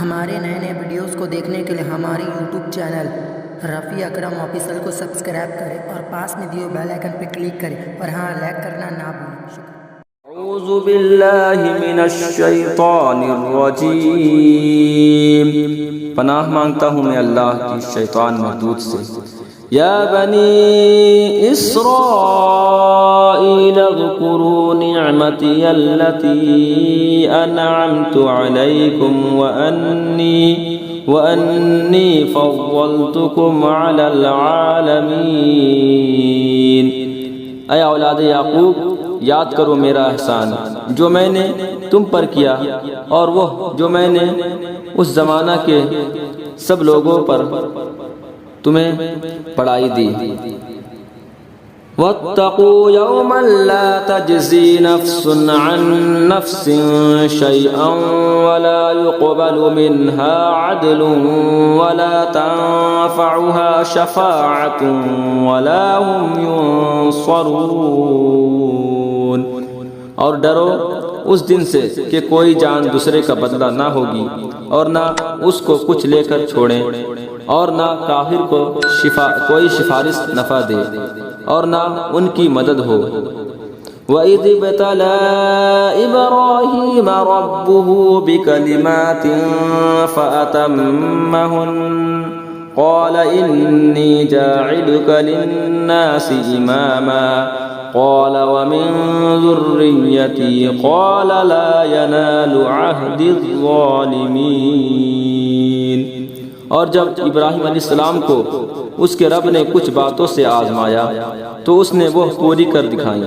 ہمارے نئے نئے ویڈیوز کو دیکھنے کے لیے ہماری یوٹیوب چینل رفیع اکرم آفیشیل کو سبسکرائب کریں اور پاس میں دیے بیل آئیکن پہ کلک کریں اور ہاں لائک کرنا نہ بھولیں. شکریہ. اعوذ باللہ من الشیطان الرجیم. پناہ مانگتا ہوں میں اللہ کی شیطان مردود سے. یا بنی اسرائیل اذکروا نعمتی التي انعمت علیکم وانی فضلتکم علی العالمین. اے اولاد یعقوب، یاد کرو میرا احسان جو میں نے تم پر کیا، اور وہ جو میں نے اس زمانہ کے سب لوگوں پر تمہیں پڑھائی دی. وَاتَّقُوا يَوْمًا لَا تَجْزِي نَفْسٌ عَن نَفْسٍ شَيْئًا وَلَا يُقْبَلُ مِنْهَا عَدْلٌ وَلَا تَنفَعُهَا شَفَاعَةٌ وَلَا هُمْ يُنصَرُونَ. اور ڈرو اس دن سے کہ کوئی جان دوسرے کا بدلہ نہ ہوگی، اور نہ اس کو کچھ لے کر چھوڑیں، اور نہ کافر کو کوئی سفارش نفع دے، اور نہ ان کی مدد ہو. وَإِذِ ابْتَلَىٰ إِبْرَاهِيمَ رَبُّهُ بِكَلِمَاتٍ فَأَتَمَّهُنَّ قَالَ إِنِّي جَاعِلُكَ لِلنَّاسِ إِمَامًا قَالَ وَمِن ذُرِّيَّتِي قَالَ لَا يَنَالُ عَهْدِ الظَّالِمِينَ. اور جب ابراہیم علیہ السلام کو اس کے رب نے کچھ باتوں سے آزمایا تو اس نے وہ پوری کر دکھائی.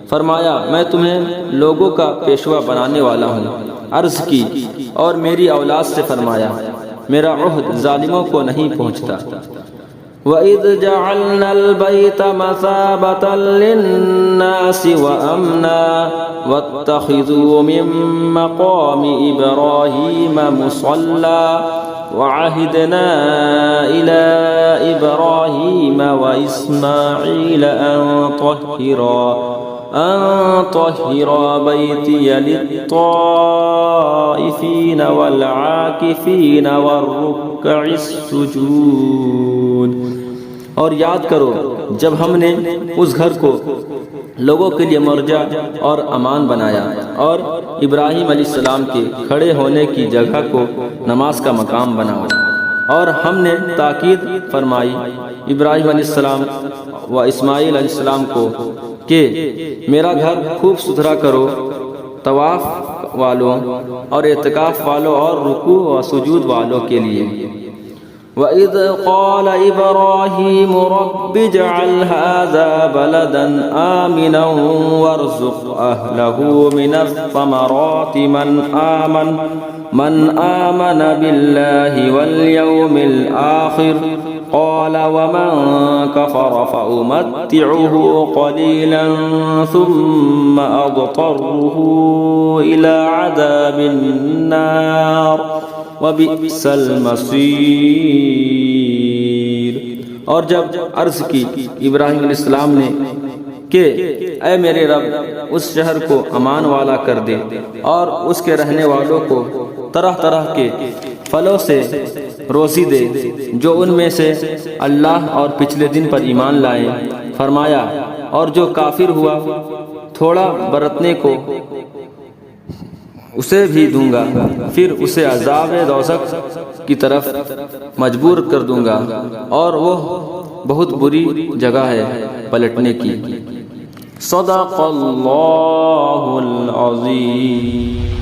فرمایا میں تمہیں لوگوں کا پیشوا بنانے والا ہوں. عرض کی اور میری اولاد سے فرمایا میرا عہد ظالموں کو نہیں پہنچتا. وَإِذْ جَعَلْنَا الْبَيْتَ مَثَابَةً لِلنَّاسِ وَأَمْنًا وَاتَّخِذُوا مِن مَّقَامِ إِبْرَاهِيمَ مُصَلًّى وَعَهِدْنَا إِلَىٰ إِبْرَاهِيمَ وَإِسْمَاعِيلَ أَن طَهِّرَا بَيْتِيَ لِلطَّائِفِينَ وَالْعَاكِفِينَ وَالرُّكَّعِ السُّجُودِ. اور یاد کرو جب ہم نے اس گھر کو لوگوں کے لیے مرجع اور امان بنایا، اور ابراہیم علیہ السلام کے کھڑے ہونے کی جگہ کو نماز کا مقام بنایا. اور ہم نے تاکید فرمائی ابراہیم علیہ السلام و اسماعیل علیہ السلام کو کہ میرا گھر خوب ستھرا کرو طواف والوں اور اعتکاف والوں اور رکوع و سجود والوں کے لیے. وَإِذْ قَالَ إِبْرَاهِيمُ رَبِّ اجْعَلْ هَٰذَا بَلَدًا آمِنًا وَارْزُقْ أَهْلَهُ مِنَ الثَّمَرَاتِ مَنْ آمَنَ بِاللَّهِ وَالْيَوْمِ الْآخِرِ قَالَ وَمَنْ كَفَرَ فَأُمَتِّعُهُ قَلِيلًا ثُمَّ أَضْطَرُّهُ إِلَىٰ عَذَابِ النَّارِ وَبِئْسَ الْمَصِيرُ. اور جب عرض کی ابراہیم علیہ السلام نے کہ اے میرے رب اس شہر کو امان والا کر دے اور اس کے رہنے والوں کو طرح طرح کے پھلوں سے روزی دے جو ان میں سے اللہ اور پچھلے دن پر ایمان لائے. فرمایا اور جو کافر ہوا تھوڑا برتنے کو اسے بھی دوں گا، پھر اسے عذاب دوزخ کی طرف مجبور کر دوں گا، اور وہ بہت بری جگہ ہے پلٹنے کی. صدق اللہ العظیم.